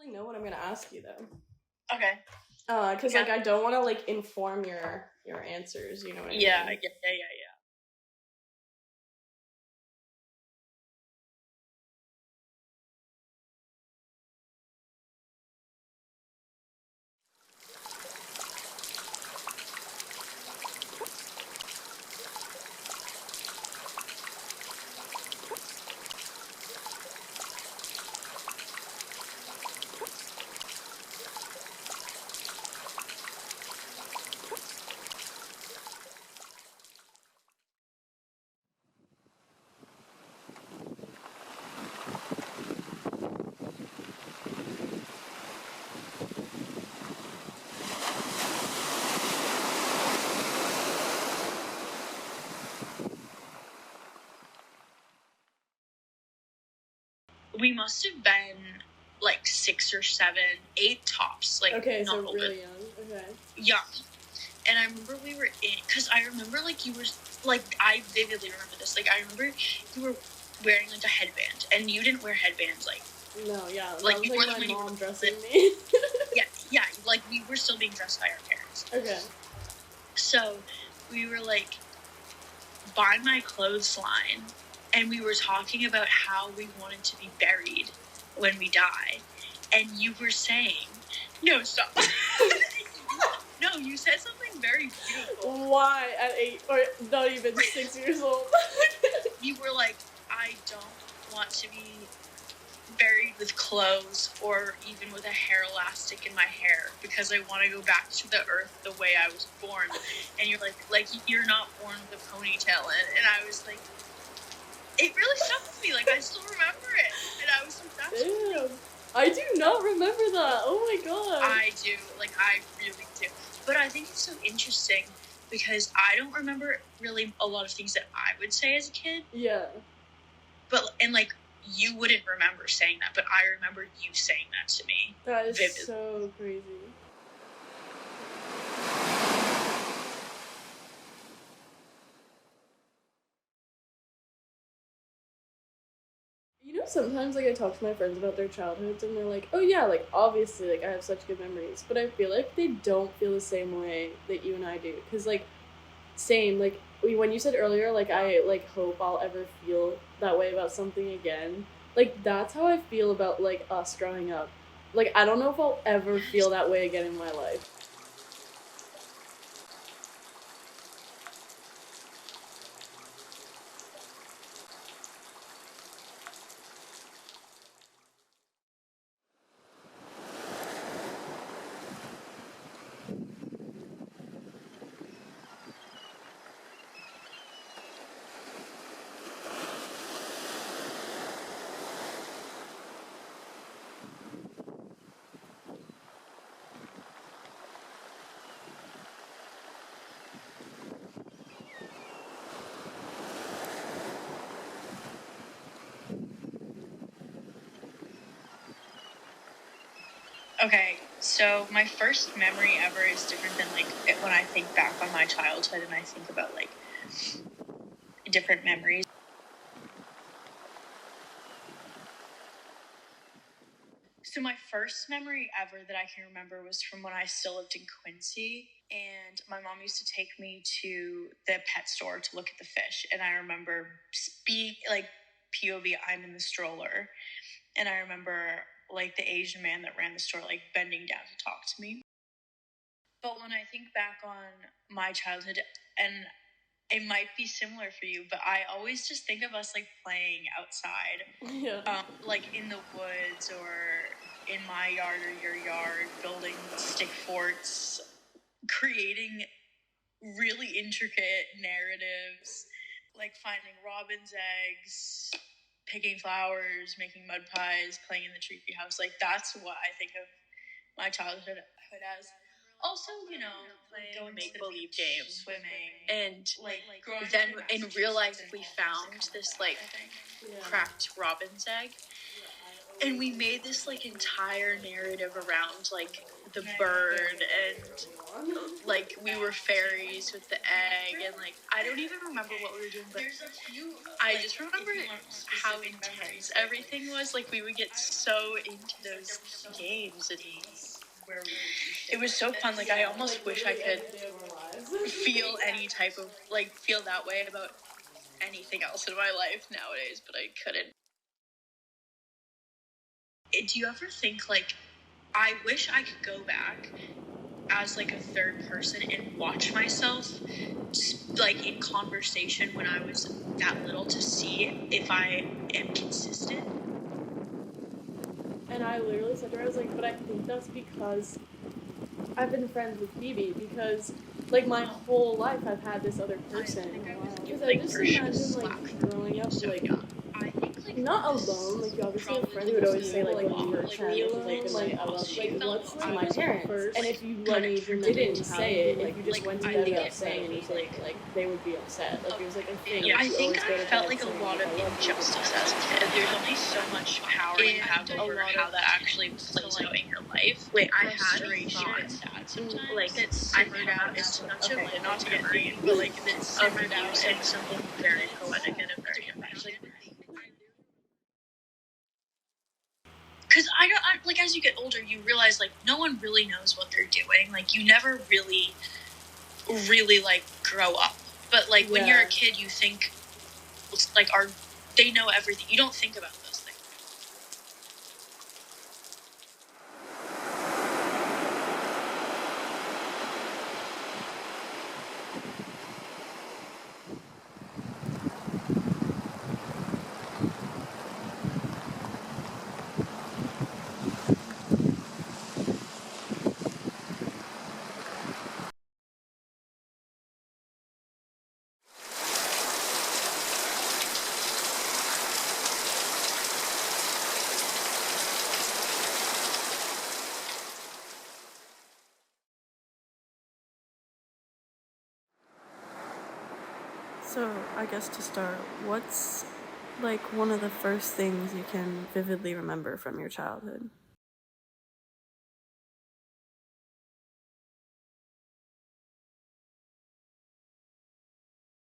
really know what I'm gonna ask you though. Okay. Because like I don't want to like inform your answers. You know what I mean? Yeah. We must have been like 6 or 7, 8 tops. Like, okay, so really young. Okay. Young. And I remember we were because I remember like you were like, I vividly remember this. Like, I remember you were wearing like a headband, and you didn't wear headbands like. No, yeah, like that was you like my mom dressing me. yeah, like we were still being dressed by our parents. Okay. So we were like by my clothesline, and we were talking about how we wanted to be buried when we die, and you were saying, "No, stop." No, you said something very beautiful. Why at 8 or not even 6 years old? You were like, I don't want to be buried with clothes or even with a hair elastic in my hair because I want to go back to the earth the way I was born. And you're like you're not born with a ponytail in. And I was like, it really stuck with me. Like, I still remember it. And I was like, that's Damn. I do not remember that. Oh my god. I do. Like, I really do. But I think it's so interesting because I don't remember really a lot of things that I would say as a kid. Yeah. And like, you wouldn't remember saying that, but I remember you saying that to me. That is vividly. So crazy. You know, sometimes like I talk to my friends about their childhoods and they're like, oh yeah, like obviously like I have such good memories, but I feel like they don't feel the same way that you and I do. Because like same, like when you said earlier, like I like hope I'll ever feel that way about something again, like that's how I feel about like us growing up. Like I don't know if I'll ever feel that way again in my life. Okay, so my first memory ever is different than like when I think back on my childhood and I think about like different memories. So my first memory ever that I can remember was from when I still lived in Quincy, and my mom used to take me to the pet store to look at the fish, and I remember being like POV, I'm in the stroller, and I remember like the Asian man that ran the store like bending down to talk to me. But when I think back on my childhood, and it might be similar for you, but I always just think of us like playing outside. Yeah. Like in the woods or in my yard or your yard, building stick forts, creating really intricate narratives, like finding robin's eggs, picking flowers, making mud pies, playing in the treaty house. Like, that's what I think of my childhood as. Also, you know, going make-believe games, swimming, and like then in real life we found this like cracked robin's egg, And we made this like entire narrative around like the bird and like we were fairies with the egg, and like I don't even remember what we were doing, but I just remember how intense everything was. Like we would get so into those games, and it was so fun. Like I almost wish I could feel any type of like feel that way about anything else in my life nowadays, but I couldn't. Do you ever think like I wish I could go back as like a third person and watch myself like in conversation when I was that little to see if I am consistent? And I literally said to her, I was like, but I think that's because I've been friends with Phoebe, because like my whole life I've had this other person. Because I just imagine like growing up like not alone, like you obviously have friends who would always say like when you were 10, be alone, like I love you, what's like my parents first, and if you like didn't say it, like you just went to bed without saying anything, like they would be upset. Like it was like a thing. Yeah, I think I felt like a lot of injustice as a kid. There's only so much power you have over how that actually plays out in your life. Wait, I had a thought sometimes like that simmered out into not to get green, but like that simmered out into something very poetic and very amazing. Because like as you get older, you realize like no one really knows what they're doing. Like you never really like grow up. But like when you're a kid, you think like they know everything. You don't think about those things. So, I guess to start, what's like one of the first things you can vividly remember from your childhood?